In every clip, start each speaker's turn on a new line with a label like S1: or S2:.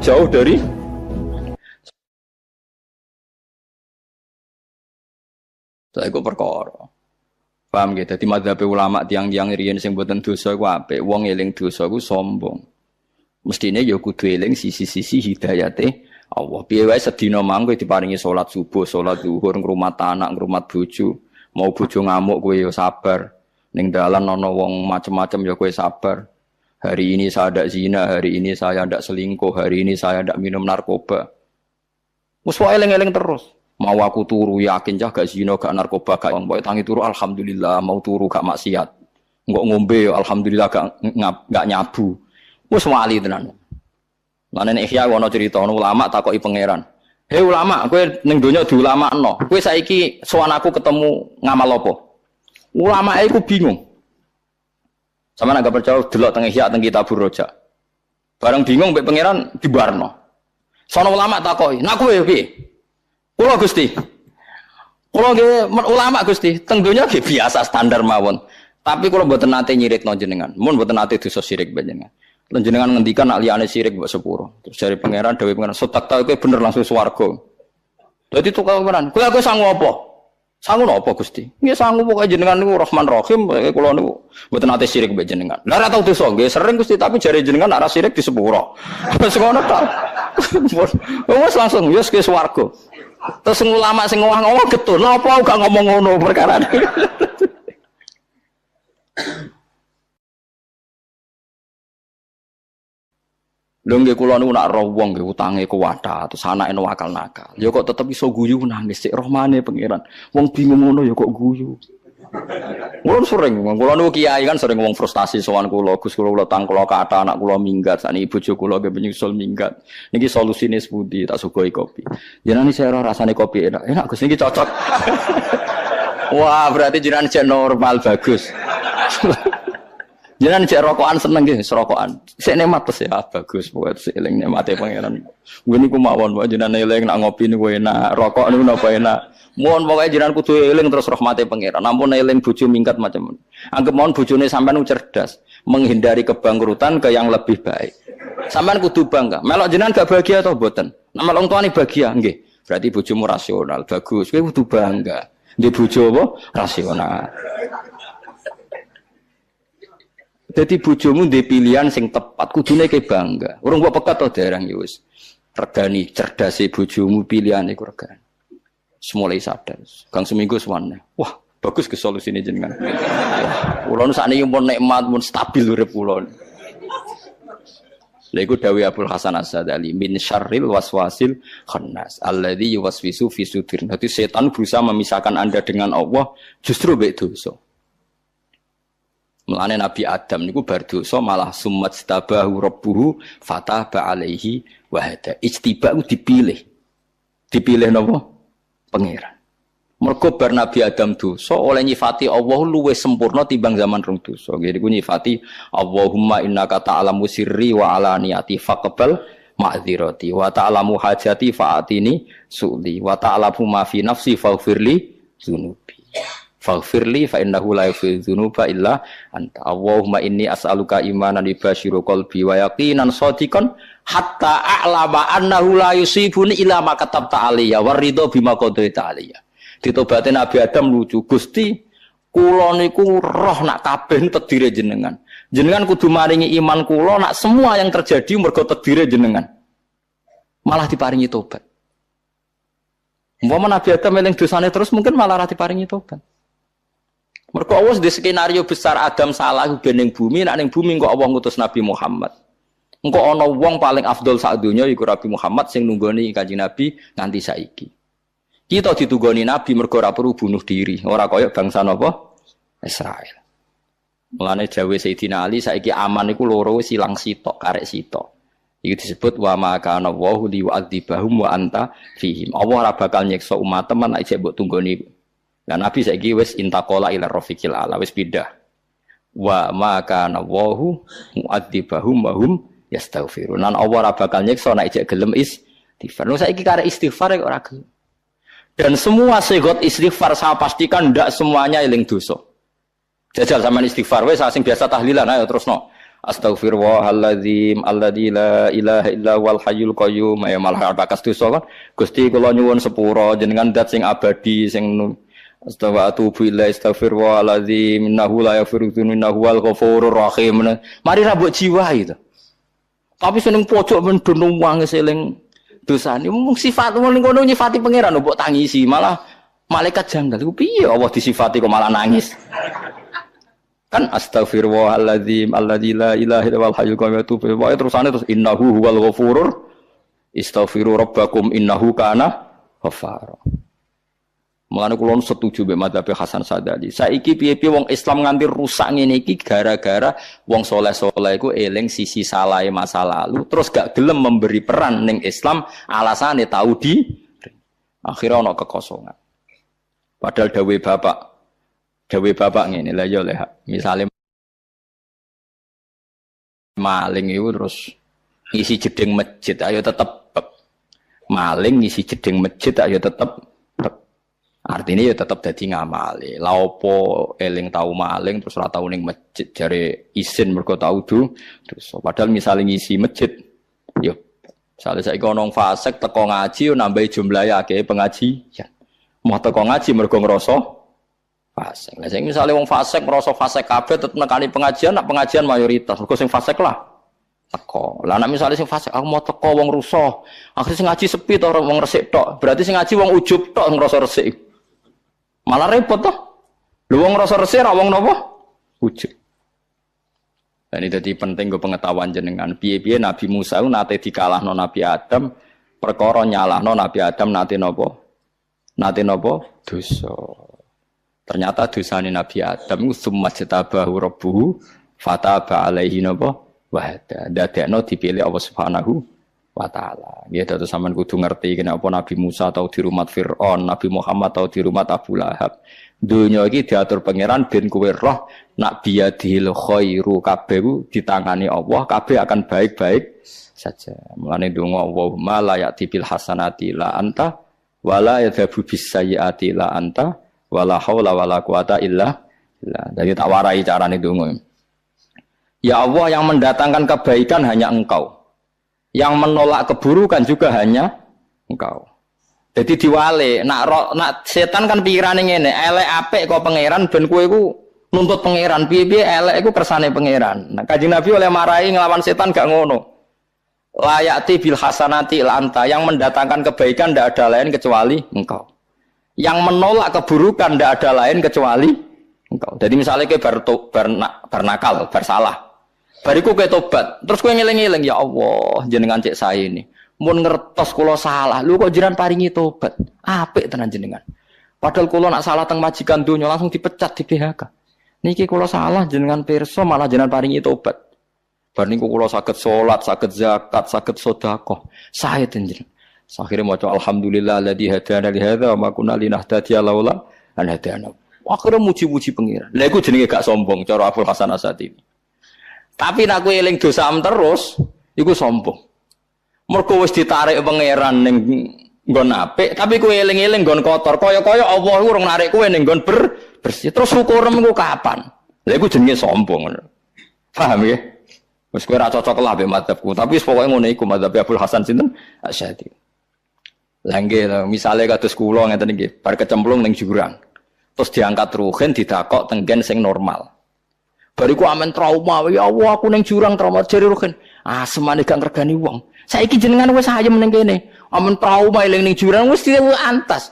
S1: Jauh dari saya iku perkara. Paham gitu? Dadi madzhab ulama tiang-tiang riyen sing mboten dosa iku apik. Wong eling dosa iku sombong. Mestine ya kudu eling sisi-sisi hidayate Allah. Piye wae sedina mangko diparingi salat subuh, salat zuhur, ngrumat anak, ngrumat bojo. Mau bojo ngamuk kowe ya sabar. Ning dalan ana wong macem-macem ya kowe sabar. Hari ini saya tidak zina, hari ini saya tidak selingkuh, hari ini saya tidak minum narkoba. Wes wae eling-eling terus. Mau aku turu yakin cah gak zina, gak narkoba, gak wong pokoke tangi turu alhamdulillah, mau turu gak maksiat. Engko ngombe alhamdulillah gak nyabu. Wes wali tenan. Lan nek Ihya ana cerita ulama takoki pangeran. Hei ulama, kowe ning donya diulamakno. Kowe saiki sowan aku ketemu ngamal apa? Ulama iku bingung. Sama agak percaya delok teng Ihya teng Kitabur Roja. Bareng bingung mbek pangeran dibarno. Sono ulama takoki, "Nak kowe piye?" Kula Gusti. Kula nggih ulama Gusti, teng donya nggih biasa standar mawon. Tapi kula mboten nate nyirikno jenengan. Mun mboten nate dosa syirik jenengan. Lan jenengan ngendikan nak liyane syirik mbok sepuro. Terus dari pangeran dawuh pangeran, "Sotak ta kowe bener langsung swarga." Dadi tukang pangeran, "Kowe aku sangu apa?" Sangu napa Gusti? Nggih sangu pokoke jenengan niku Rahman Rahim, kula niku mboten nate syirik mbek jenengan. Lah ora tau dosa nggih sering Gusti, tapi jare jenengan nek ora syirik di sepuro. Wis ngono ta. Wes langsung wis ke swarga. Terus ulama sing ngomong getun, napa gak ngomong ngono perkara iki. Lho nggih kula niku nak roh wong nggih utange kuwatha terus anake wakal nakal. Ya kok tetep iso guyu nangis sik rahmane pangeran. Wong bingung ngono ya kok guyu. Kula sering, kula niku kiai kan sering ngomong frustasi sowan kula, Gus kula utang kula kathah anak kula minggat, sakniki bojo kula nggih nyusul minggat. Niki solusine sepundi tak sugoi kopi. Jenengan saya ora rasane kopi enak. Enak Gus niki cocok. Wah, berarti jenengan jek normal bagus. Jenengan jek rokokan seneng nggih, rokokan. Sik nikmat terus ya bagus, pokoke sik eling nikmate pangeran. Nggih niku mawon wae jenengan eling nak ngopi niku enak, rokok niku napa enak. Mohon pokoke jenengan kudu eling terus rahmate pangeran. Ampun eling bojo minggat macam. Anggap mohon bojone sampean cerdas, menghindari kebangkrutan ke yang lebih baik. Sampean kudu bangga. Melok jenengan gak bahagia atau mboten? Nek melok tuane bahagia nggih. Berarti bojomu rasional, bagus. Kowe kudu bangga. Nggih bojo apa? Rasional. Jadi bojomu ndek pilihan sing tepat, kudune ke bangga. Urung mbok pekat to dereng ya wis. Regani cerdase bojomu pilihane iku regani. Semulai sadar. Kang seminggu suwane. Wah, bagus ke solusine jenengan. Wah, kula nu sakniki pun nikmat, pun stabil urip kula. Lha iku dawuh Abdul Hasan As-Sadali, min syarril waswasil khannas alladzi yuwaswisu fi sudur. Dadi setan berusaha memisahkan Anda dengan Allah justru mbek dosa. Mulane Nabi Adam niku bar dosa malah summat stabahu rabbuhu fataba alaihi wa hada. Ijtiba ku dipilih. Dipilih napa? Pangeran. Mergo bar Nabi Adam dosa oleh nyifati Allah luwih sempurna timbang zaman rong dosa. Nggih niku nyifati Allahumma innaka ta'lamu sirri wa alaniyati faqbal ma'dzirati wa ta'lamu hajati fa'atini su'li wa ta'lamu ma fi nafsi faghfirli dzunubi. Faghfirli fa innahu la yaghfiru dzunuba illa anta. Allahumma inni as'aluka imanan yubashiru qalbi wa yaqinan shadiqan hatta a'lama annahu la yusibuni illa ma katabta alayya waridho bima qadaita alayya. Ditobate Nabi Adam lucu, Gusti kula niku roh nak kabeh takdire jenengan. Jenengan kudu maringi iman kula nak semua yang terjadi mergo takdire jenengan. Malah diparingi tobat. Umpama Nabi Adam eling dosane terus mungkin malah ra diparingi tobat. Mergo Allah di skenario besar Adam salah ben ning bumi, nek ning bumi kok Allah ngutus Nabi Muhammad. Engko ana wong paling afdol sak donya iku Nabi Muhammad sing nunggoni Kanjeng Nabi nganti saiki. Kita ditunggoni Nabi mergo ora perlu bunuh diri, ora kaya bangsa napa? Israel. Mulane dawuh Sayyidina Ali saiki aman iku loro silang sitok, karek sitok. Iki disebut wa ma kana Allahu li'adzibahum wa anta fihim. Allah ora bakal nyiksa umat teman nek mbok tunggoni. Lah Nabi saiki wis intaqala ila rafiqil ala wis pindah. Wa ma kana Allahu mu'adzibahum wa hum yastaghfirun. Lan Allah ora bakal nyiksa nek jek gelem istighfar. Lha saiki karek istighfar kok ora gelem. Dan semua segot istighfar saya pastikan ndak semuanya eling dosa. Jajal sampean istighfar wis sing biasa tahlilan ayo terusno. Astaghfirullahaladzim alladzi la ilaha illa huwal hayyul qayyum. Ya malah bakas dosa kan. Gusti kula nyuwun sepura jenengan zat sing abadi sing astaghfirullahaladzim innahu la yaghfiru dzunuba innahu huwal ghafurur rahim. Mari ra mbok jiwa itu. Tapi seneng pojok men dono wangis eling dosane. Mung sifat ngono nyifati pangeran mbok tangisi malah malaikat janggal. Iku piye Allah disifati kok malah nangis. Kan astaghfirullahaladzim alladzi la ilaha illa huwal hayyul qayyum wa terusane terus innahu huwal ghafurur istaghfiru rabbakum innahu kana ghafara. Mulane kula setuju mbek madzhab Hasan Sadali. Saiki piye-piye wong Islam nganti rusak ngene iki gara-gara wong saleh-saleh iku eling sisi salahe masa lalu terus gak gelem memberi peran ning Islam alasane tau di akhirnya ana kekosongan. Padahal dawuh bapak ngene lha ya misale maling itu terus ngisi jeding masjid ayo tetep maling ngisi jeding masjid ayo tetep artinya ya tetep dadi ngamali lha opo eling tau maling terus ora tau ning masjid jare isin mergo tau terus padahal misale ngisi masjid yo misale saiki ana wong fasik teko ngaji yo nambahi jumlahe akeh pengajian mau teko ngaji mergo ngrasa fasik. Lah sing misale wong fasik merasa fasik kabeh tetep nekani pengajian, nak pengajian mayoritas. Mergo sing fasik lah teko. Lah nek misale sing fasik aku mau teko wong rusuh, akhire sing ngaji sepi to wong resik tok. Berarti sing ngaji wong ujub tok ngrasa resik. Malah repot toh. Lho wong ngrasa resik ra wong napa? Ujub. Dan ini dadi penting go pengetahuan jenengan. Piye-piye Nabi Musa nate dikalahno Nabi Adam, perkara nyalahno Nabi Adam nate napa? Nate napa? Dosa. Ternyata dosane Nabi Adam summa jatabahu rabbuhu fataba alaihi napa wa hada. Dadekno dipilih Allah Subhanahu wa taala. Nggih terus sampean kudu ngerti kenapa Nabi Musa tau di rumah Firaun, Nabi Muhammad tau di rumah Abu Lahab. Donya iki diatur pangeran ben kowe roh nak biyadil khairu kabeh ditangani Allah, kabeh akan baik-baik saja. Mulane donga Allahumma la ya'ti bil hasanati la anta wala yadhabu bis sayyiati la anta wala haula wala quwata illa billah. Jadi tak warai carane donga. Ya Allah, yang mendatangkan kebaikan hanya Engkau. Yang menolak keburukan juga hanya Engkau. Jadi diwale, nak setan kan pikirane ngene, elek apik kok pangeran ben kowe iku nuntut pangeran, piye-piye elek iku kersane pangeran. Nah, Kanjeng Nabi oleh marahi nglawan setan gak ngono. Layati bil hasanati la anta, yang mendatangkan kebaikan ndak ada lain kecuali Engkau. Yang menolak keburukan tidak ada lain kecuali Engkau. Jadi misalnya ke bernakal, bersalah, bariku ke tobat, terus kue ngiling-ngiling ya Allah, jenengan cek saya ini, mun ngertos kulo salah, lu kok jiran paringi tobat, apik tenan jenengan. Padahal kulo nak salah teng majikan dunya langsung dipecat di PHK. Niki kulo salah jenengan pirsa malah jenengan paringi tobat. Bar niku kulo saged salat, saged zakat, saged sedekah. Saya jenengan. Akhirnya maca alhamdulillah alladzi hadana li hadza wa ma kunna linahtadiya laula an hadana. Akhirnya muji-muji pengira. Lha iku jenenge gak sombong cara Abdul Hasan Asadi. Tapi nek kowe eling dosa terus, iku sombong. Mergo wis ditarik pangeran ning nggon apik, tapi kowe eling-eling nggon kotor. Kaya-kaya Allah iku urung narik kowe ning nggon bersih. Terus syukurem iku kapan? Lha iku jenenge sombong. Paham ya? Wis kowe ra cocok lah mbek madzhabku, tapi wis pokoke ngono iku madzhab Abdul Hasan sinten? Asy-Syadili. Langge misalnya kados kula ngeten iki, bar kecemplung ning jurang. Terus diangkat ruhin didakok tenggen sing normal. Bariku amen trauma, ya Allah aku ning jurang trauma jare ruhin. Ah semane gak ngregani wong. Saiki jenengan wis ayem ning kene. Amen trauma eling ning jurang wis antas.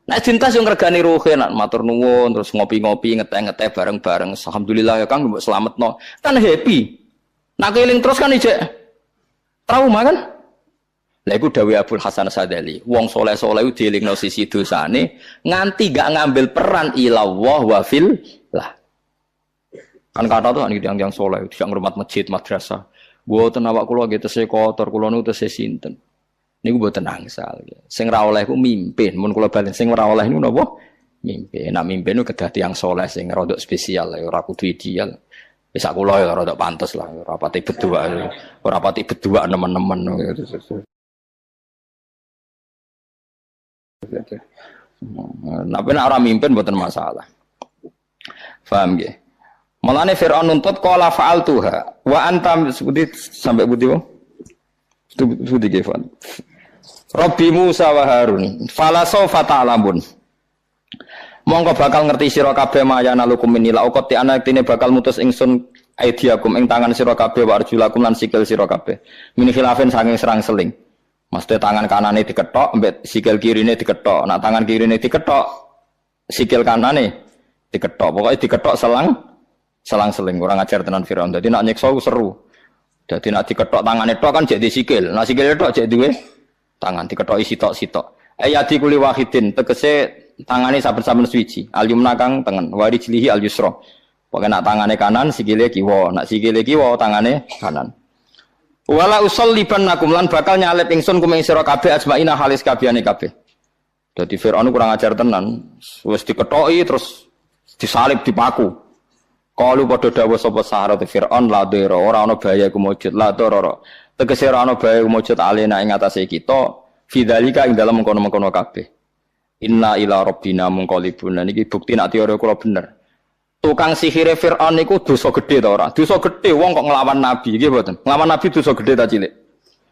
S1: Nek cinta yo ngregani ruhin, matur nuwun terus ngopi-ngopi ngeteh-ngeteh bareng-bareng. Alhamdulillah ya Kang mbok slametno. Kan happy. Nak eling terus kan ijek trauma kan? Lha iku dawuh Abdul Hasan Sadali, wong saleh-saleh iku dielingno sisi dosane nganti gak ngambil peran ilallah wa fil lah. Kan kata tuh yang saleh tidak ngurmat masjid, madrasah. Mboten awak kula nggih tesih kotor, kula niku tesih sinten. Niku mboten angsal. Sing ra oleh ku mimpin, mun kula balen sing ora oleh niku napa? Mimpin. Nek mimpin niku kedah tiyang saleh sing rodok spesial, ora kudu ideal. Wis sak kula ya rodok pantes lah, ora pati bedua. Ora pati bedua nemen-nemen gitu. Tapi nek ora mimpin mboten masalah. Paham nggih? Malane Firaun nuntut qala fa'altuha wa anta sebuti sampai budi wong. Sebuti Gefan. Rabbi Musa wa Harun fala sawfa ta'lamun. Monggo bakal ngerti sira kabeh mayana lukum minila uqti ana tine bakal mutus ingsun aidiakum ing tangan sira kabeh wa arjulakum lan sikil sira kabeh. Min khilafin saking serang seling. Maksudnya tangan kanane diketok, ambek sikil kirine diketok. Nak tangan kirine diketok, sikil kanane diketok. Pokoknya diketok selang seling. Orang ajar tenan Firaun. Jadi nak nyekso seru. Jadi nak diketok tangane tok kan jadi sikil. Nak sikil tok jadi duwe tangan diketok sitok-sitok. Ayati kuli wahidin tegese tangane saben-saben suci. Al yumna kang tengen, wa rijlihi al yusra. Pokoke nak tangane kanan sikile kiwa, nak sikile kiwa tangane kanan. Wala usollibannakum lan bakal nyalip ingsun kumeng sira kabeh ajmaina halis kabehane kabeh. Dadi Firaun kurang ajar tenan, wis diketoki terus disalib dipaku. Kalu padha dawuh sapa saharat Firaun la dira ora ana bahaya kumujud la dara. Tegese ora ana bahaya kumujud alena ing atase kita fidzalika ing dalem mengkono-mengkono kabeh. Inna ila rabbina munqalibun. Niki bukti nek teori kula bener. Tukang sihire Fir'aun niku dosa gedhe ta ora? Dosa gedhe wong kok nglawan nabi, nggih mboten. Nglawan nabi dosa gedhe ta cilik?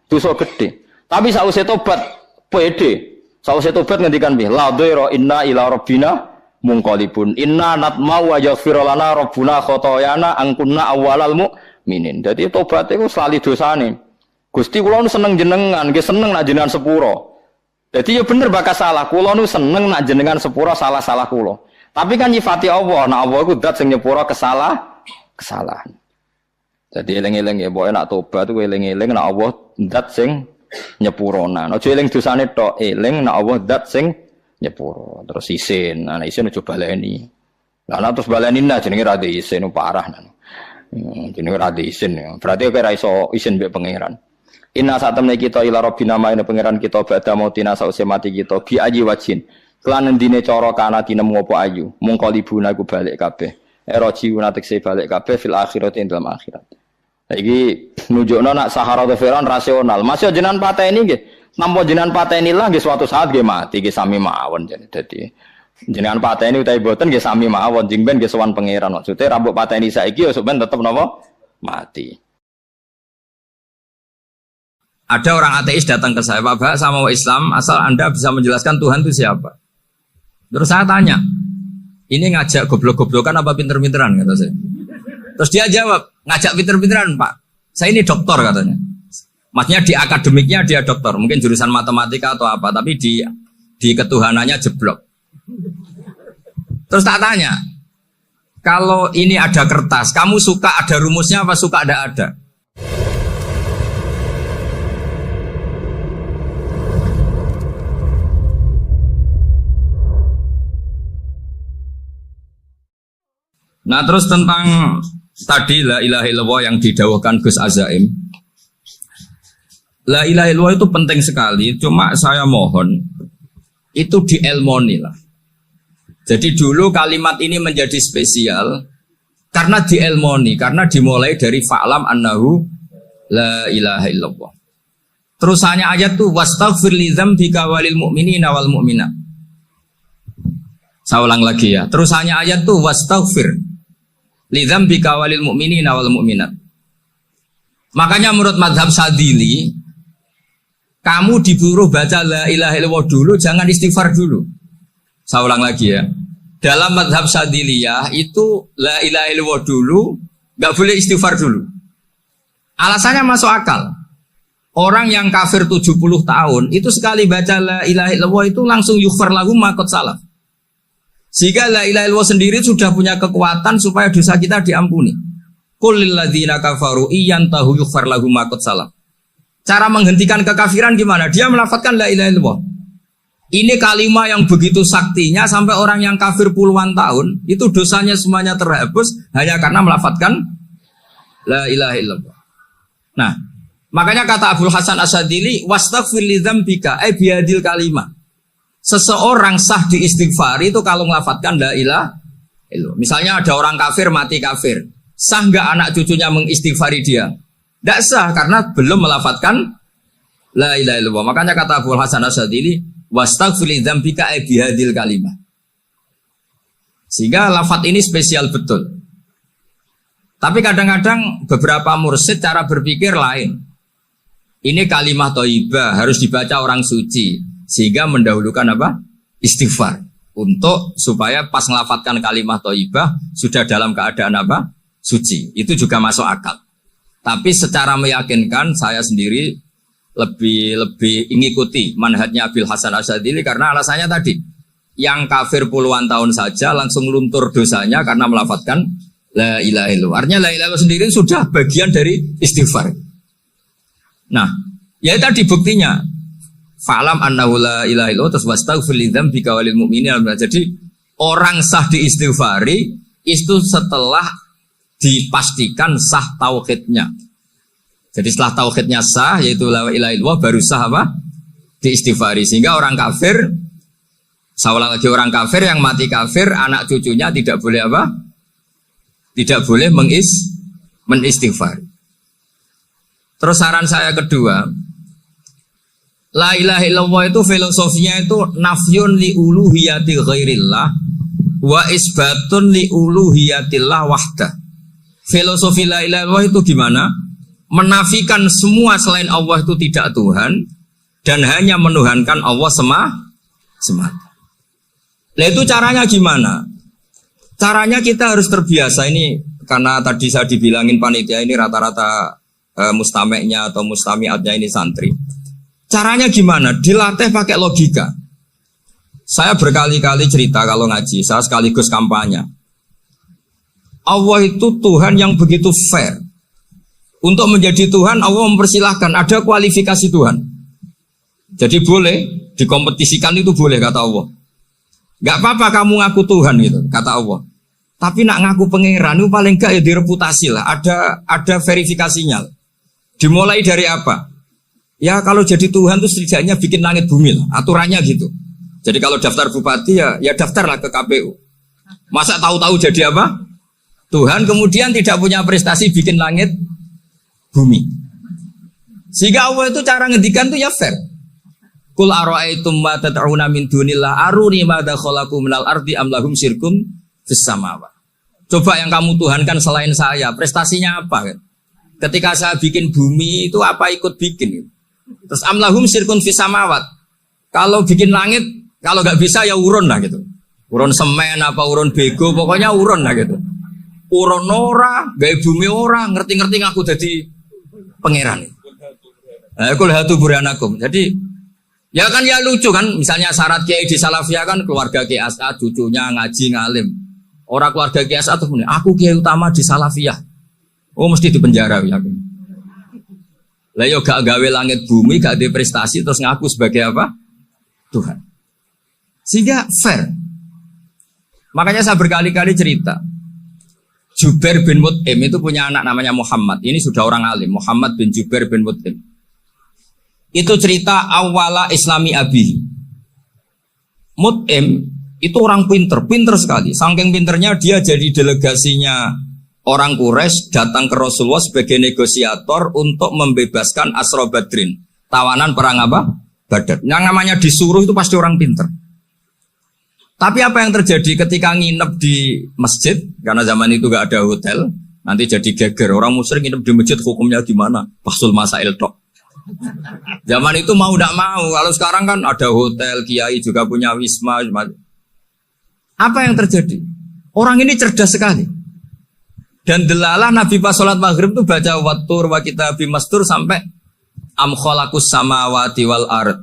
S1: Dosa gedhe. Tapi sausé tobat pede. Sausé tobat ngendikan piye? La dhaira inna ila rabbina munqalibun. Inna natma'u wa yaghfir lana rabbuna khotoyana angkunna awwalal mu'minin. Dadi tobat iku slali dosane. Gusti kula nu seneng jenengan, nggih seneng nak jenengan sepuro. Dadi ya bener bakal salah. Kula nu seneng nak jenengan sepuro salah-salah kula. Tapi kan nyifati Allah, nah Allah itu dat sing nyepura kesalahan. Jadi eling-eling ya, boy nak tobat itu eling-eling, nak Allah dat sing nyepurona. Nah, eling dosane tok, eling nak Allah dat sing nyepuro. Terus isin, nah isin coba baleni. Nah terus baleni nah jenenge ra de isin parah nah. Jenenge ra de isin. Berarti kowe ra iso isin mbek pangeran. Inna satamne kita ila rabbina ma'ina pangeran kita badha mautina sause mati kita bi aji wajin. Kelan endine cara kana tinemu apa ayu mungkalibuna iku balik kabeh erojiuna tekse balik kabeh fil akhirati ing dalam akhirat. Iki nunjukno nak Sahara Firaun rasional. Masih jenengan pateni nggih. Nampa jenengan pateni lah nggih suatu saat nggih mati nggih sami mawon jane dadi. Jenengan pateni utawi boten nggih sami mawon jeng ben nggih sowan pangeran. Maksude rambut pateni saiki ya sok ben tetep napa mati. Ada orang ateis datang ke saya, Pak, sama orang Islam, asal Anda bisa menjelaskan Tuhan itu siapa? Terus saya tanya, ini ngajak goblok-goblokan apa pinter-pinteran kata saya. Terus dia jawab, ngajak pinter-pinteran Pak. Saya ini doktor katanya. Maksudnya di akademiknya dia doktor, mungkin jurusan matematika atau apa, tapi di ketuhanannya jeblok. Terus tak tanya, kalau ini ada kertas, kamu suka ada rumusnya apa suka ada? Nah terus tentang tadi la ilaha illallah yang didawahkan Gus Azaim. La ilaha illallah itu penting sekali, cuma saya mohon itu dielmoni lah. Jadi dulu kalimat ini menjadi spesial karena dielmoni, karena dimulai dari fa'lam annahu la ilaha illallah. Terusannya ayat tuh wastaghfir li dzambika walil mu'minina wal mu'minat. Saya ulang lagi ya. Terusannya ayat tuh wastaghfir lidzambika walil mu'minina wal mu'minat. Makanya menurut mazhab Sadili, kamu disuruh baca la ilaha illallah dulu, jangan istighfar dulu. Saya ulang lagi ya. Dalam mazhab Sadiliyah itu la ilaha illallah dulu, nggak boleh istighfar dulu. Alasannya masuk akal. Orang yang kafir 70 tahun itu sekali baca la ilaha illallah itu langsung yughfar lahu ma qad salaf. Sehingga la ilaha illallah sendiri sudah punya kekuatan supaya dosa kita diampuni. Qul lil ladzina kafaru iyantahu yughfar lahum ma qad salaf. Cara menghentikan kekafiran gimana? Dia melafadzkan la ilaha illallah. Ini kalimat yang begitu saktinya sampai orang yang kafir puluhan tahun itu dosanya semuanya terhapus hanya karena melafadzkan la ilaha illallah. Nah, makanya kata Abdul Hasan Asyadili wastaghfir li dzambika ay bihadil kalimah. Seseorang sah diistighfari itu kalau melafadzkan la ilaha illallah. Misalnya ada orang kafir mati kafir, sah nggak anak cucunya mengistighfari dia? Tidak sah karena belum melafadzkan la ilaha illallah. Makanya kata Abu Hasan Asyadili wastaghfir li dzambika ay bihadil kalimah. Sehingga lafadz ini spesial betul.
S2: Tapi kadang-kadang beberapa mursyid cara berpikir lain. Ini kalimah thayyibah harus dibaca orang suci sehingga mendahulukan apa? Istighfar. Untuk supaya pas ngelafatkan kalimah thayyibah sudah dalam keadaan apa? Suci. Itu juga masuk akal. Tapi secara meyakinkan saya sendiri lebih mengikuti manhajnya Abil Hasan Asyadzili karena alasannya tadi yang kafir puluhan tahun saja langsung luntur dosanya karena melafatkan la ilaha illallah. Artinya la ilaha illallah sendiri sudah bagian dari istighfar. Nah, ya tadi buktinya. Fa'lam annahu la ilaha illallah terus wastaghfir lidzambika walil mu'minin. Jadi orang sah diistighfari itu setelah dipastikan sah tauhidnya. Jadi setelah tauhidnya sah yaitu la ilaha illallah baru sah apa? Diistighfari. Sehingga orang kafir, seolah lagi orang kafir yang mati kafir, anak cucunya tidak boleh apa? Tidak boleh menistighfar. Terus saran saya kedua, la ilaha illallah itu filosofinya itu nafyun li uluhiyati ghairillah wa isbatun li uluhiyatillah wahdah. Filosofi la ilaha illallah itu gimana? Menafikan semua selain Allah itu tidak Tuhan dan hanya menuhankan Allah semata. Nah itu caranya gimana? Caranya kita harus terbiasa ini karena tadi saya dibilangin panitia ini rata-rata mustameknya atau mustamiatnya ini santri. Caranya gimana? Dilatih pakai logika. Saya berkali-kali cerita kalau ngaji, saya sekaligus kampanye. Allah itu Tuhan yang begitu fair. Untuk menjadi Tuhan Allah mempersilahkan, ada kualifikasi Tuhan. Jadi boleh dikompetisikan itu boleh kata Allah. Gak apa-apa kamu ngaku Tuhan gitu, kata Allah. Tapi nak ngaku pangeran itu paling gak ya direputasi lah. Ada verifikasinya. Dimulai dari apa? Ya kalau jadi Tuhan itu setidaknya bikin langit bumi lah. Aturannya gitu. Jadi kalau daftar bupati ya daftarlah ke KPU. Masa tahu-tahu jadi apa? Tuhan kemudian tidak punya prestasi bikin langit bumi. Sehingga Allah itu cara ngendikan tuh ya fair. Qul ara'aytum ma tad'una min dunillah aruni madza khalaqu minal ardi am lahum syirkum fis samawat. Coba yang kamu tuhankan selain saya, prestasinya apa kan? Ketika saya bikin bumi itu apa ikut bikin? Terus am lahum syirkun fis samawat. Kalau bikin langit, kalau nggak bisa ya urun lah gitu. Urun semen apa urun bego, pokoknya urun lah gitu. Urun ora, gawe bumi ora, ngerti-ngerti ngaku jadi pangeran. Kul hatu burhanakum. Jadi ya kan ya lucu kan, misalnya syarat kiai di Salafiyah kan keluarga Kiai As'ad, cucunya ngaji ngalim. Orang keluarga Kiai As'ad tuh aku kiai utama di Salafiyah. Oh mesti di penjara ya. Lah yo gak gawe langit bumi, gak ada prestasi terus ngaku sebagai apa? Tuhan. Sehingga fair. Makanya saya berkali-kali cerita. Jubair bin Mut'im itu punya anak namanya Muhammad. Ini sudah orang alim, Muhammad bin Jubair bin Mut'im. Itu cerita awala Islami Abi. Mut'im itu orang pinter sekali. Saking pinternya dia jadi delegasinya orang Quraisy datang ke Rasulullah sebagai negosiator untuk membebaskan Asra Badrin. Tawanan perang apa? Badar. Yang namanya disuruh itu pasti orang pinter. Tapi apa yang terjadi ketika nginep di masjid? Karena zaman itu gak ada hotel. Nanti jadi geger. Orang musyrik nginep di masjid hukumnya gimana? Bahsul masail tok. Zaman itu mau tidak mau. Kalau sekarang kan ada hotel, kiai juga punya wisma. Apa yang terjadi? Orang ini cerdas sekali. Dan delalah Nabi pas sholat maghrib itu baca wattur wa kitabim mastur sampai am khalaqus samawati wal ard.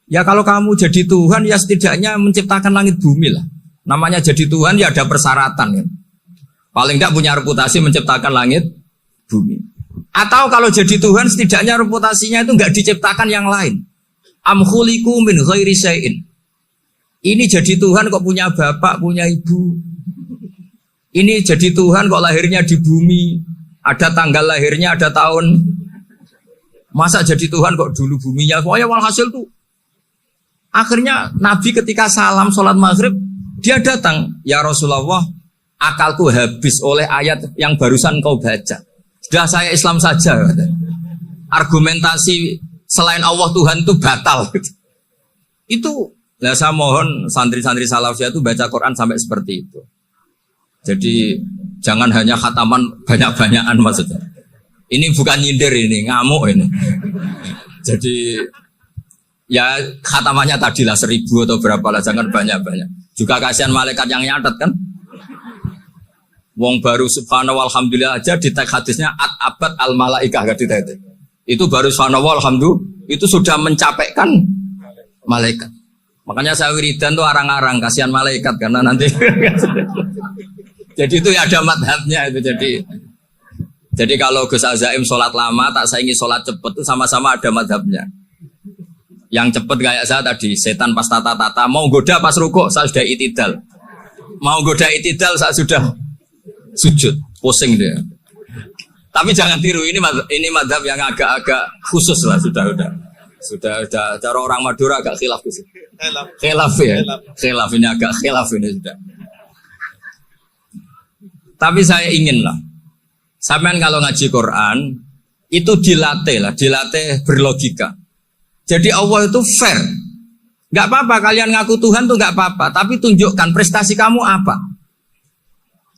S2: Ya kalau kamu jadi Tuhan ya setidaknya menciptakan langit bumi lah. Namanya jadi Tuhan ya ada persyaratan kan. Paling tidak punya reputasi menciptakan langit bumi. Atau kalau jadi Tuhan setidaknya reputasinya itu enggak diciptakan yang lain. Am khuliqu min ghairi syai'in. Ini jadi Tuhan kok punya bapak, punya ibu. Ini jadi Tuhan kok lahirnya di bumi. Ada tanggal lahirnya, ada tahun. Masa jadi Tuhan kok dulu buminya. Pokoknya walhasil tuh. Akhirnya Nabi ketika salam sholat maghrib, dia datang. Ya Rasulullah, akalku habis oleh ayat yang barusan kau baca. Sudah saya Islam saja. Argumentasi selain Allah Tuhan itu batal. Itu, nah saya mohon santri-santri salafiyah itu baca Quran sampai seperti itu. Jadi jangan hanya khataman banyak-banyakan maksudnya. Ini bukan nyindir ini, ngamuk ini. Jadi ya khatamannya tadilah 1000 atau berapa lah, jangan banyak-banyak. Juga kasihan malaikat yang nyatet kan. Wong baru subhanallah alhamdulillah aja di teks hadisnya abad al malaikah gak ditete. Itu baru subhanallah alhamdulillah itu sudah mencapaikan malaikat. Makanya saya wiridan tuh arang-arang kasihan malaikat karena nanti jadi itu ya ada madhabnya itu jadi kalau Gus Azaim sholat lama tak saingi sholat cepet itu sama-sama ada madhabnya. Yang cepet kayak saya tadi setan pas tata-tata mau goda pas rukuk saya sudah itidal, mau goda itidal saya sudah sujud, pusing dia. Tapi jangan tiru, ini madhab yang agak-agak khusus lah, sudah cara orang Madura agak khilaf sih. Khilaf ya, khilaf ini agak khilaf ini sudah. Tapi saya ingin lah, sampean kalau ngaji Quran itu dilatih berlogika. Jadi Allah itu fair, nggak apa-apa kalian ngaku Tuhan tuh nggak apa-apa, tapi tunjukkan prestasi kamu apa.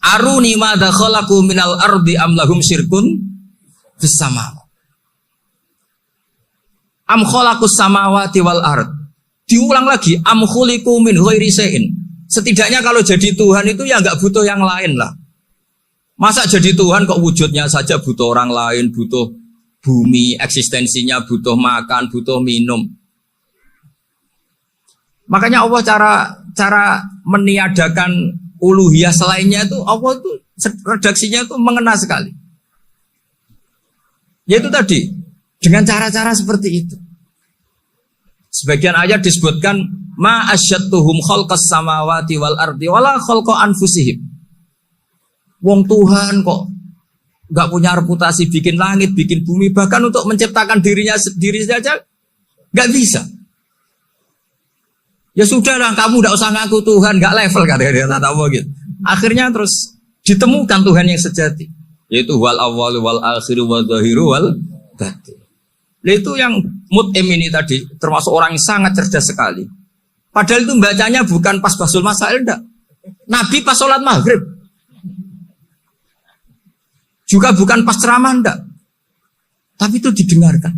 S2: Aruni madza khalaqu minal ardi am lahum syirkun fis samawati. Am khalaqus samawati wal ard. Diulang lagi am khuliqu min ghairi syai'in. Setidaknya kalau jadi Tuhan itu ya enggak butuh yang lain lah. Masa jadi Tuhan kok wujudnya saja butuh orang lain, butuh bumi, eksistensinya butuh makan, butuh minum. Makanya Allah cara meniadakan uluhiyah selainnya itu Allah itu redaksinya itu mengena sekali. Yaitu tadi dengan cara-cara seperti itu. Sebagian ayat disebutkan ma asyattuhum khalqas samawati wal ardi wala khalqa anfusihim. Wong Tuhan kok enggak punya reputasi bikin langit, bikin bumi, bahkan untuk menciptakan dirinya sendiri saja enggak bisa. Ya sudahlah, kamu tidak usah ngaku Tuhan, nggak level kata gitu. Akhirnya terus ditemukan Tuhan yang sejati, yaitu wal awwal wal akhir wal zahiru wal batin. Itu yang Mut'im ini tadi termasuk orang yang sangat cerdas sekali. Padahal itu bacanya bukan pas basul masail, enggak. Nabi pas sholat maghrib, juga bukan pas ceramah, enggak. Tapi itu didengarkan.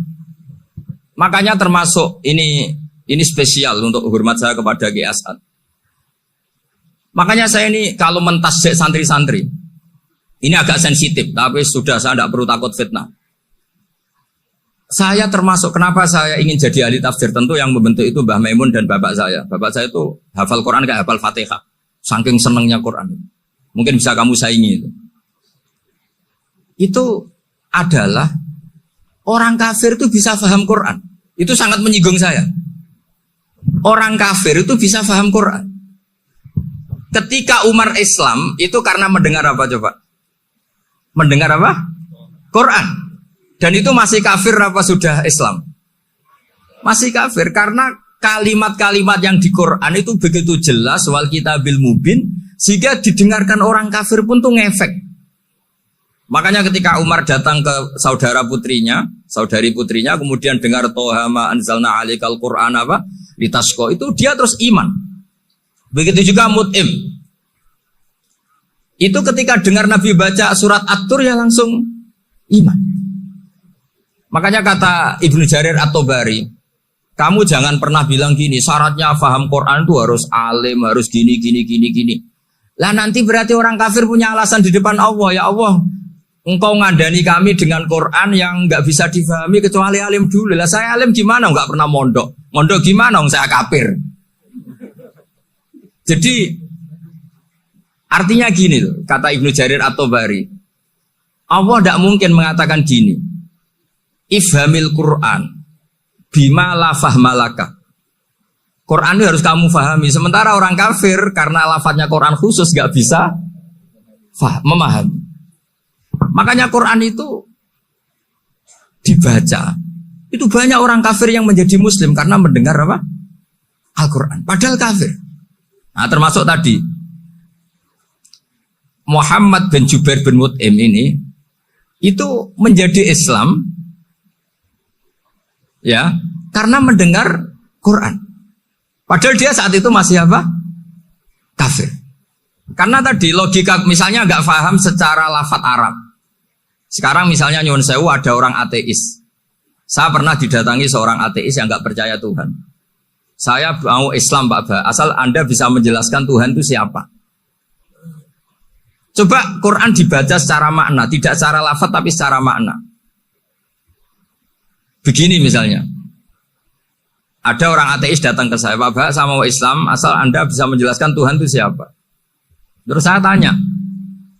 S2: Makanya termasuk ini spesial untuk hormat saya kepada Ki As'ad. Makanya saya ini kalau mentasjek santri-santri, ini agak sensitif, tapi sudah saya tidak perlu takut fitnah. Saya termasuk, kenapa saya ingin jadi ahli tafsir, tentu yang membentuk itu Mbah Maimun dan bapak saya. Bapak saya itu hafal Quran kayak hafal Fatihah, saking senangnya Quran. Mungkin bisa kamu saingi itu. Itu adalah orang kafir itu bisa paham Quran. Itu sangat menyinggung saya. Orang kafir itu bisa paham Quran. Ketika Umar Islam itu karena mendengar apa coba? Mendengar apa? Quran. Dan itu masih kafir apa sudah Islam? Masih kafir karena kalimat-kalimat yang di Quran itu begitu jelas wal kitabil mubin sehingga didengarkan orang kafir pun tuh ngefek. Makanya ketika Umar datang ke saudari putrinya kemudian dengar Toha ma anzalna alikal Quran apa? Litasqa itu dia terus iman. Begitu juga Mut'im. Itu ketika dengar Nabi baca surat At-Tur ya langsung iman. Makanya kata Ibnu Jarir At-Tabari, kamu jangan pernah bilang gini, syaratnya paham Quran itu harus alim, harus gini. Lah nanti berarti orang kafir punya alasan di depan Allah, ya Allah, engkau ngandani kami dengan Quran yang nggak bisa difahami kecuali alim dulu. Lah saya alim gimana? Nggak pernah mondok. Mondok gimana? Saya kafir. Jadi artinya gini loh, kata Ibnu Jarir At-Tabari, Allah tidak mungkin mengatakan gini, ifhamil Quran bima la fahmalaka. Quran itu harus kamu fahami. Sementara orang kafir karena lafadznya Quran khusus nggak bisa memahami. Makanya Quran itu dibaca. Itu banyak orang kafir yang menjadi muslim karena mendengar apa? Al-Quran. Padahal kafir. Nah termasuk tadi Muhammad bin Jubair bin Mut'im ini itu menjadi Islam ya karena mendengar Quran. Padahal dia saat itu masih apa? Kafir. Karena tadi logika misalnya nggak paham secara lafadz Arab. Sekarang misalnya nyuwun sewu ada orang ateis. Saya pernah didatangi seorang ateis yang nggak percaya Tuhan. Saya mau Islam Pak Ba, asal Anda bisa menjelaskan Tuhan itu siapa. Coba Quran dibaca secara makna, tidak secara lafadz tapi secara makna. Begini misalnya, ada orang ateis datang ke saya, Pak Ba, saya mau Islam, asal Anda bisa menjelaskan Tuhan itu siapa. Terus saya tanya,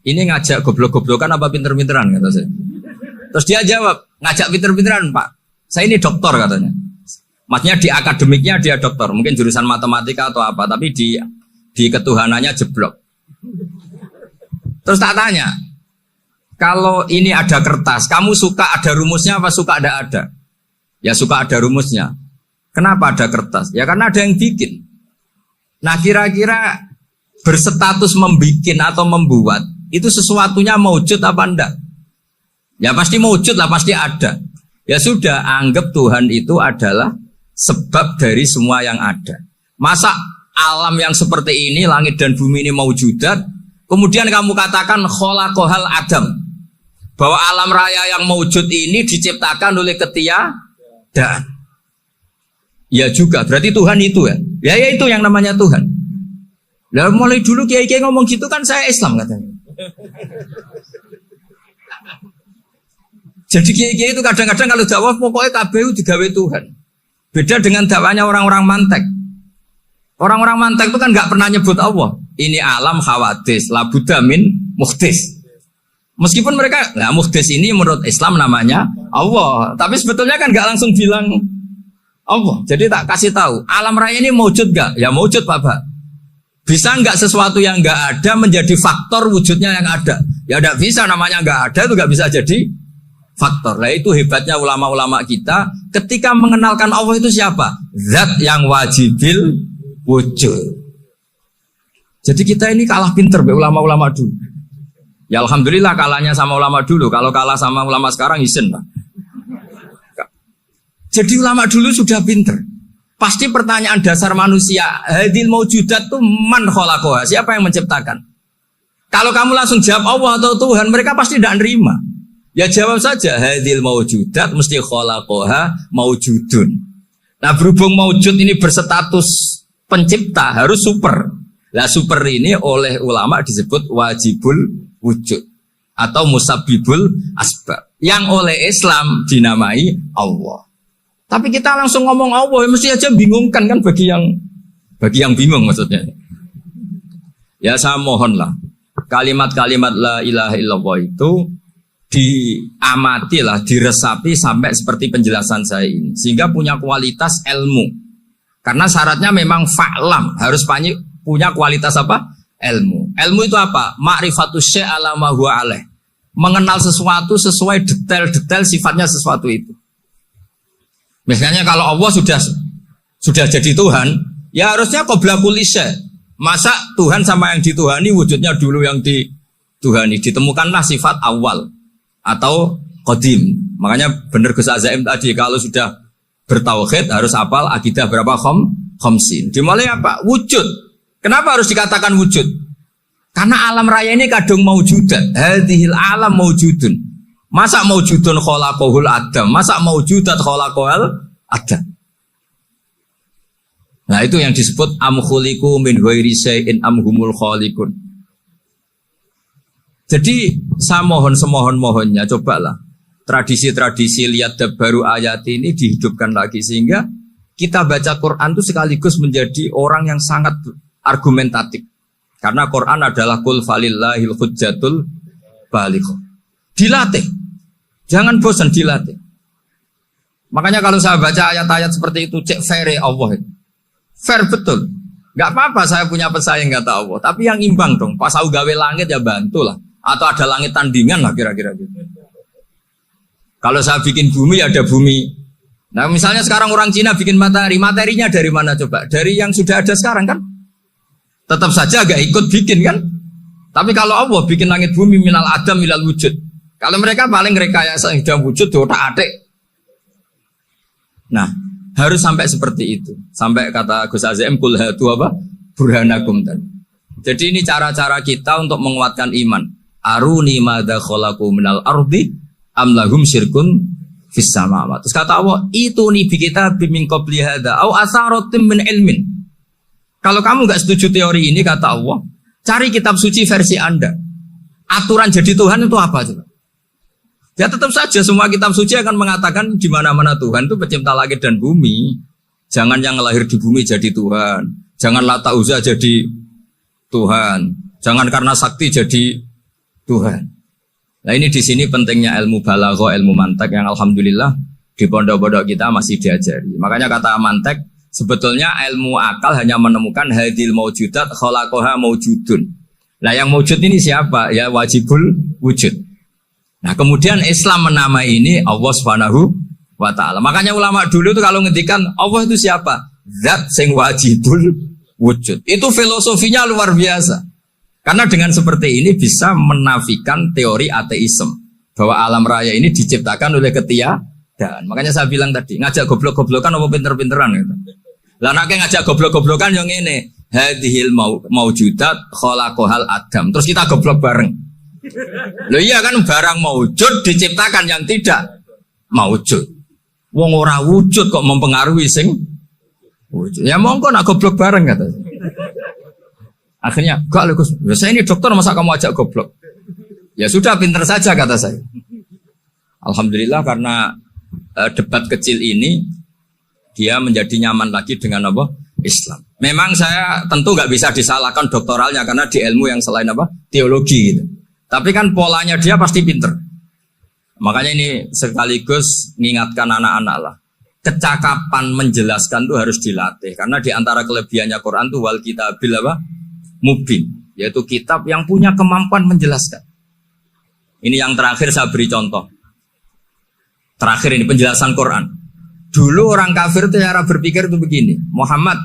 S2: ini ngajak goblok-goblokan apa pinter-pinteran kata saya. Terus dia jawab, ngajak pinter-pinteran Pak. Saya ini dokter katanya. Maksudnya di akademiknya dia dokter, mungkin jurusan matematika atau apa, tapi di ketuhanannya jeblok. Terus tak tanya, kalau ini ada kertas, kamu suka ada rumusnya apa suka ada? Ya suka ada rumusnya. Kenapa ada kertas? Ya karena ada yang bikin. Nah kira-kira berstatus membikin atau membuat itu sesuatunya maujud apa enggak? Ya pasti maujud lah, pasti ada. Ya sudah, anggap Tuhan itu adalah sebab dari semua yang ada. Masa alam yang seperti ini, langit dan bumi ini maujudat, kemudian kamu katakan kholaqohal adam, bahwa alam raya yang maujud ini diciptakan oleh ketiadaan. Ya juga, berarti Tuhan itu ya. Ya itu yang namanya Tuhan. Lah mulai dulu kiai-kiai ngomong gitu kan saya Islam katanya. Jadi kiai-kiai itu kadang-kadang kalau dakwah pokoknya KBU digawe Tuhan. Beda dengan dakwahnya orang-orang mantek. Orang-orang mantek itu kan nggak pernah nyebut Allah. Ini alam khawadis, labudamin muhdis. Meskipun mereka, nah muhdis ini menurut Islam namanya Allah. Tapi sebetulnya kan nggak langsung bilang Allah. Jadi tak kasih tahu, alam raya ini maujud nggak? Ya maujud Pak. Bisa nggak sesuatu yang nggak ada menjadi faktor wujudnya yang ada? Ya nggak bisa, namanya nggak ada itu nggak bisa jadi faktor. Nah itu hebatnya ulama-ulama kita ketika mengenalkan Allah itu siapa? Zat yang wajibil wujud. Jadi kita ini kalah pinter be ulama-ulama dulu. Ya alhamdulillah kalahnya sama ulama dulu. Kalau kalah sama ulama sekarang isen Pak. Jadi ulama dulu sudah pinter. Pasti pertanyaan dasar manusia, hadil maujudat itu man khalaqaha, siapa yang menciptakan? Kalau kamu langsung jawab Allah atau Tuhan, mereka pasti tidak nerima. Ya jawab saja, hadil maujudat mesti khalaqaha maujudun. Nah berhubung maujud ini berstatus pencipta, harus super. Nah super ini oleh ulama disebut wajibul wujud atau musabbibul asbab, yang oleh Islam dinamai Allah. Tapi kita langsung ngomong Allah, ya mesti aja bingungkan kan bagi yang bingung maksudnya. Ya saya mohonlah kalimat-kalimat la ilaha illallah itu diamatilah, diresapi sampai seperti penjelasan saya ini, sehingga punya kualitas ilmu. Karena syaratnya memang fa'lam, harus punya kualitas apa? Ilmu. Ilmu itu apa? Ma'rifatus syai' ala ma huwa alaih. Mengenal sesuatu sesuai detail-detail sifatnya sesuatu itu. Misalnya kalau Allah sudah jadi Tuhan, ya harusnya qabla kulli syai'. Masa Tuhan sama yang dituhani wujudnya dulu yang dituhani. Ditemukanlah sifat awal atau qadim. Makanya benar Gus Azaim tadi, kalau sudah bertauhid harus hafal akidah berapa khamsin. Dimulai apa? Wujud. Kenapa harus dikatakan wujud? Karena alam raya ini kadung maujudat. Hadhil alam maujudun. Masa maujudun khalaqahul adam? Masa maujudat khalaqahul adam? Nah itu yang disebut am khuliqu min ghairi syai'in am humul khaliqun. Jadi saya mohon semohon-mohonnya, cobalah tradisi-tradisi lihat baru ayat ini dihidupkan lagi, sehingga kita baca Quran itu sekaligus menjadi orang yang sangat argumentatif. Karena Quran adalah qul falillahil hujjatul balighah. Dilatih, jangan bosan dilatih. Makanya kalau saya baca ayat-ayat seperti itu, cek fair Allah itu. Fair betul. Gak apa-apa saya punya pesaing kata Allah, tapi yang imbang dong. Pas aku gawe langit ya bantulah. Atau ada langit tandingan lah kira-kira gitu. Kalau saya bikin bumi ya ada bumi. Nah misalnya sekarang orang Cina bikin matahari, materinya dari mana coba? Dari yang sudah ada sekarang kan? Tetap saja agak ikut bikin kan? Tapi kalau Allah bikin langit bumi minal adam minal wujud. Kalau mereka paling rekayasa hidup wujud otak-atik. Nah, harus sampai seperti itu. Sampai kata Gus Azim kul hatu apa? Burhanakum tadi. Jadi ini cara-cara kita untuk menguatkan iman. Aruni madza khalaqu minal ardi am lahum syirkun fis samawati. Terus kata Allah, itu nih bi kitabim min qabli hadza au asaratim min ilmin. Kalau kamu enggak setuju teori ini, kata Allah, cari kitab suci versi Anda. Aturan jadi Tuhan itu apa coba? Ya tetap saja semua kitab suci akan mengatakan di mana-mana Tuhan itu pencipta langit dan bumi. Jangan yang lahir di bumi jadi Tuhan. Jangan Lata Uzza jadi Tuhan. Jangan karena sakti jadi Tuhan. Nah ini di sini pentingnya ilmu balaghah, ilmu mantek yang alhamdulillah di pondok-pondok kita masih diajari. Makanya kata mantek, sebetulnya ilmu akal hanya menemukan hadil maujudat khalaqaha maujudun. Nah yang maujud ini siapa? Ya wajibul wujud. Nah kemudian Islam menamai ini Allah Subhanahu wa ta'ala. Makanya ulama dulu itu kalau ngendikan Allah itu siapa? Zat sing wajibul wujud. Itu filosofinya luar biasa. Karena dengan seperti ini bisa menafikan teori ateisme. Bahwa alam raya ini diciptakan oleh ketiadaan. Makanya saya bilang tadi, ngajak goblok-goblokan apa pinter-pinteran gitu. Lah nek ngajak goblok-goblokan yang ini, hadhil maujudat khalaqahal adam. Terus kita goblok bareng. Loh iya kan barang maujud diciptakan yang tidak maujud. Wong ora wujud kok mempengaruhi sing wujud. Ya monggo nak goblok bareng kata. Akhirnya, "Gak lho Gus, saya ini dokter masa kamu ajak goblok?" Ya sudah pinter saja kata saya. Alhamdulillah karena debat kecil ini dia menjadi nyaman lagi dengan apa? Islam. Memang saya tentu nggak bisa disalahkan doktoralnya karena di ilmu yang selain apa? Teologi gitu. Tapi kan polanya dia pasti pinter. Makanya ini sekaligus mengingatkan anak-anak lah. Kecakapan menjelaskan itu harus dilatih. Karena di antara kelebihannya Quran itu wal kitabil apa? Mubin. Yaitu kitab yang punya kemampuan menjelaskan. Ini yang terakhir saya beri contoh. Terakhir ini penjelasan Quran. Dulu orang kafir itu cara berpikir itu begini. Muhammad,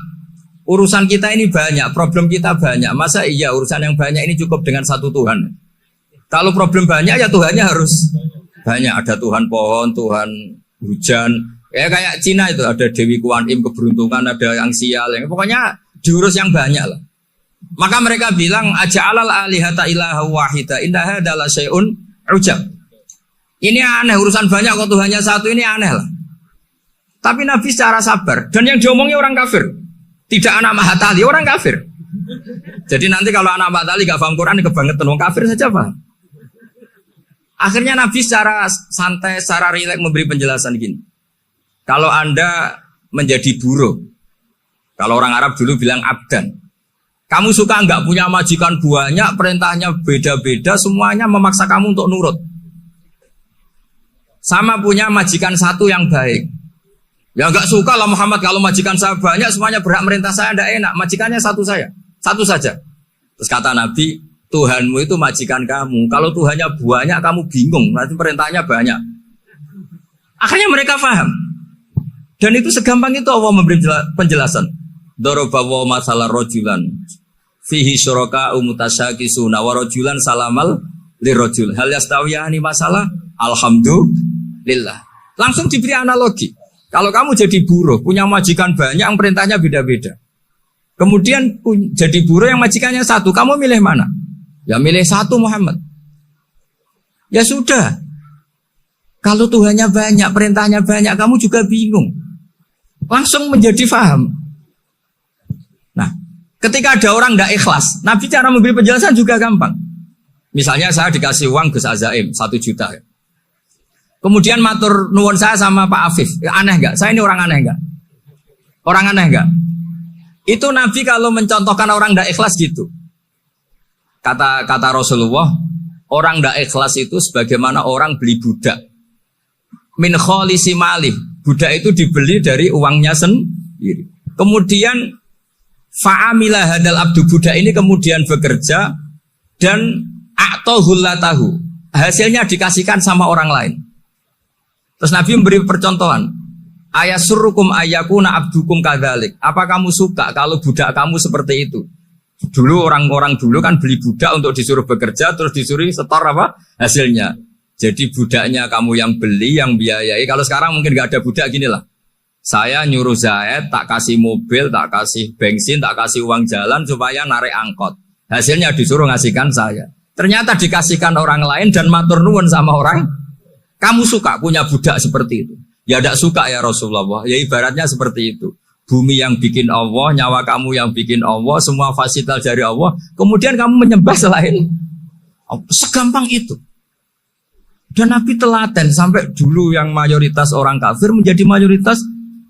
S2: urusan kita ini banyak, problem kita banyak. Masa iya urusan yang banyak ini cukup dengan satu Tuhan? Kalau problem banyak ya Tuhannya harus banyak. Ada Tuhan pohon, Tuhan hujan. Ya kayak Cina itu ada Dewi Kuan Im keberuntungan, ada yang sial. Yang pokoknya diurus yang banyak lah. Maka mereka bilang aja'alal alihata ilaha wahida inna hadza la syai'un ujab. Ini aneh urusan banyak kok Tuhannya satu ini aneh lah. Tapi Nabi secara sabar dan yang diomongnya orang kafir. Tidak anak Mahatali, orang kafir. Jadi nanti kalau anak Mahatali gak paham Quran kebangetan orang kafir saja paham. Akhirnya Nabi secara santai, secara rileks memberi penjelasan gini. Kalau Anda menjadi buruh, kalau orang Arab dulu bilang abdan. Kamu suka nggak punya majikan banyak, perintahnya beda-beda, semuanya memaksa kamu untuk nurut. Sama punya majikan satu yang baik. Ya nggak suka lah Muhammad kalau majikan saya banyak, semuanya berhak merintah saya, tidak enak. Majikannya satu saja. Terus kata Nabi, Tuhanmu itu majikan kamu. Kalau Tuhannya banyak, kamu bingung. Nanti perintahnya banyak. Akhirnya mereka paham. Dan itu segampang itu Allah memberi penjelasan. Dorobawa masalah rojulan. Fihi syuraka umutasyakisuna wa rojulan salamal lirojul. Hal yastawiyani masalah. Alhamdulillah. Langsung diberi analogi. Kalau kamu jadi buruh, punya majikan banyak, yang perintahnya beda-beda. Kemudian jadi buruh yang majikannya satu, kamu milih mana? Ya milih satu Muhammad. Ya sudah. Kalau Tuhannya banyak, perintahnya banyak, kamu juga bingung. Langsung menjadi faham. Nah, ketika ada orang tidak ikhlas, Nabi cara memberi penjelasan juga gampang. Misalnya saya dikasih uang Gus Azaim 1 juta. Kemudian matur nuwun saya sama Pak Afif. Ya, aneh nggak? Saya ini orang aneh nggak? Orang aneh nggak? Itu Nabi kalau mencontohkan orang tidak ikhlas gitu. Kata Rasulullah, orang tidak ikhlas itu sebagaimana orang beli budak. Min kholisi malih. Budak itu dibeli dari uangnya sendiri. Kemudian fa'amila hadal abdu, budak ini kemudian bekerja dan a'tohullatahu. Hasilnya dikasihkan sama orang lain. Terus Nabi memberi percontohan. Ayasurrukum ayyakuna abdukum kadzalik. Apa kamu suka kalau budak kamu seperti itu? Dulu orang-orang dulu kan beli budak untuk disuruh bekerja, terus disuruh setor apa? Hasilnya. Jadi budaknya kamu yang beli, yang biayai. Kalau sekarang mungkin gak ada budak gini lah. Saya nyuruh Zaid, tak kasih mobil, tak kasih bensin, tak kasih uang jalan supaya narik angkot. Hasilnya disuruh ngasihkan saya. Ternyata dikasihkan orang lain dan matur nuwun sama orang. Kamu suka punya budak seperti itu? Ya tidak suka ya Rasulullah. Ya ibaratnya seperti itu. Bumi yang bikin Allah, nyawa kamu yang bikin Allah, semua fasilitas dari Allah. Kemudian kamu menyembah selain Allah. Segampang itu. Dan Nabi telaten sampai dulu yang mayoritas orang kafir menjadi mayoritas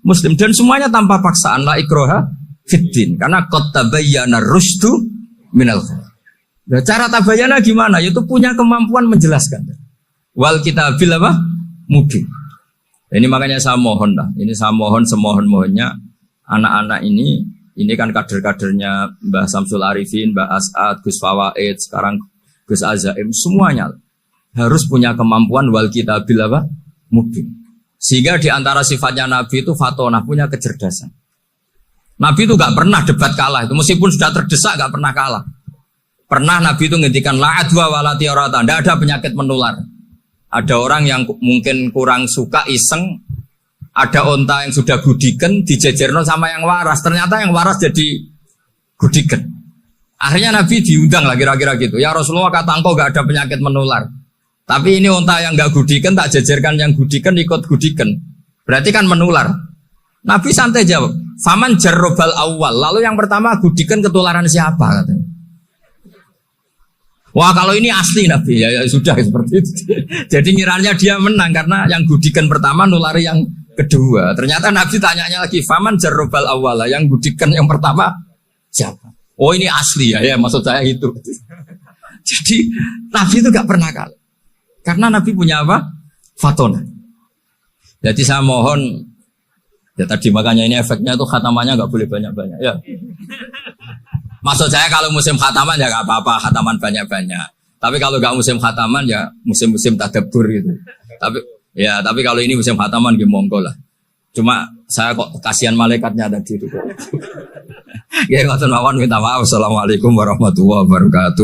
S2: Muslim. Dan semuanya tanpa paksaan. La ikroha fiddin. Karena qad tabayyana rusydu minal ghayy. Nah, cara tabayana gimana? Yaitu punya kemampuan menjelaskan. Wal kitabil apa? Mubin. Ini makanya saya mohon lah. Ini saya mohon semohon-mohonnya anak-anak ini kan kader-kadernya Mbah Samsul Arifin, Mbah As'ad, Gus Fawaid, sekarang Gus Azaim, semuanya harus punya kemampuan wal kitabil apa? Mubin. Sehingga di antara sifatnya Nabi itu fatonah, punya kecerdasan. Nabi itu gak pernah debat kalah. Itu meskipun sudah terdesak gak pernah kalah. Pernah Nabi itu ngendikan la adwa wala tiarata, tidak ada penyakit menular. Ada orang yang mungkin kurang suka iseng, ada onta yang sudah gudiken dijejerno sama yang waras, ternyata yang waras jadi gudiken. Akhirnya Nabi diundang lah kira-kira gitu. Ya Rasulullah, kata engkau gak ada penyakit menular. Tapi ini onta yang gak gudiken tak jejerkan yang gudiken ikut gudiken. Berarti kan menular. Nabi santai jawab, faman jarrobal awal. Lalu yang pertama gudiken ketularan siapa katanya. Wah kalau ini asli Nabi ya sudah seperti itu. Jadi ngiranya dia menang karena yang gudikan pertama nulari yang kedua. Ternyata Nabi tanyanya lagi, faman jarrobal awala, yang gudikan yang pertama siapa? Oh ini asli ya maksud saya itu. Jadi Nabi itu gak pernah kalah. Karena Nabi punya apa? Fatona. Jadi saya mohon ya tadi makanya ini efeknya tuh khatamannya gak boleh banyak-banyak ya. Maksud saya kalau musim khataman ya gak apa-apa, khataman banyak-banyak. Tapi kalau gak musim khataman ya musim-musim tadabbur gitu. Tapi kalau ini musim khataman ya monggo lah. Cuma saya kok kasihan malaikatnya tadi itu kok. Ya ngoten mawon, minta maaf. Assalamualaikum warahmatullahi wabarakatuh.